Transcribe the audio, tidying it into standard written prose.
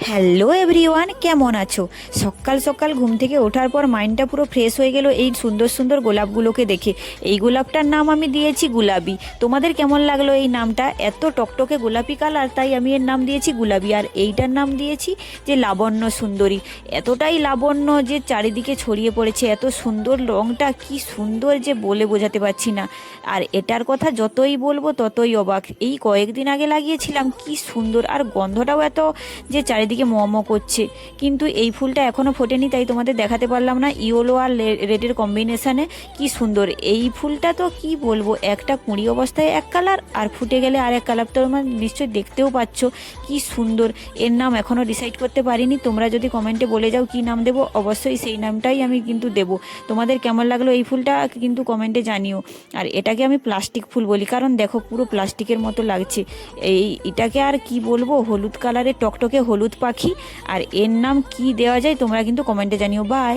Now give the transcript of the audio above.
Hello everyone, কেমন আছো? সকাল সকাল ঘুম থেকে ওঠার পর মাইন্ডটা পুরো ফ্রেশ হয়ে গেল এই সুন্দর সুন্দর গোলাপগুলোকে দেখে। এই গোলাপটার নাম আমি দিয়েছি গুলাবি। তোমাদের কেমন লাগলো এই নামটা? এত টকটকে গোলাপি কালার, তাই আমি এর নাম দিয়েছি গুলাবি। আর এইটার নাম দিয়েছি যে লাবণ্য সুন্দরী। এতটাই লাবণ্য যে চারিদিকে ছড়িয়ে পড়েছে, এত সুন্দর রঙটা, কি সুন্দর যে বলে বোঝাতে পারছি না। আর এটার কথা যতই বলবো ততই অবাক। এই কয়েকদিন আগে লাগিয়েছিলাম, কি সুন্দর, আর গন্ধটাও এত যে চারিদিকে ম করছে। কিন্তু এই ফুলটা এখনও ফোটেনি, তাই তোমাদের দেখাতে পারলাম না। ইয়েলো আর রেডের কম্বিনেশানে কি সুন্দর এই ফুলটা, তো কি বলবো, একটা কুঁড়ি অবস্থায় এক কালার আর ফুটে গেলে আর এক কালার। তো তোমরা নিশ্চয়ই দেখতেও পাচ্ছ কি সুন্দর। এর নাম এখনও ডিসাইড করতে পারিনি। তোমরা যদি কমেন্টে বলে যাও কি নাম দেবো, অবশ্যই সেই নামটাই আমি কিন্তু দেবো। তোমাদের কেমন লাগলো এই ফুলটা কিন্তু কমেন্টে জানিও। আর এটাকে আমি প্লাস্টিক ফুল বলি, কারণ দেখো পুরো প্লাস্টিকের মতো লাগছে। এটাকে আর কি বলবো, হলুদ কালারের টকটকে হলুদ পাখি। আর এর নাম কি দেওয়া যায় তোমরা কিন্তু কমেন্টে জানিও। বাই।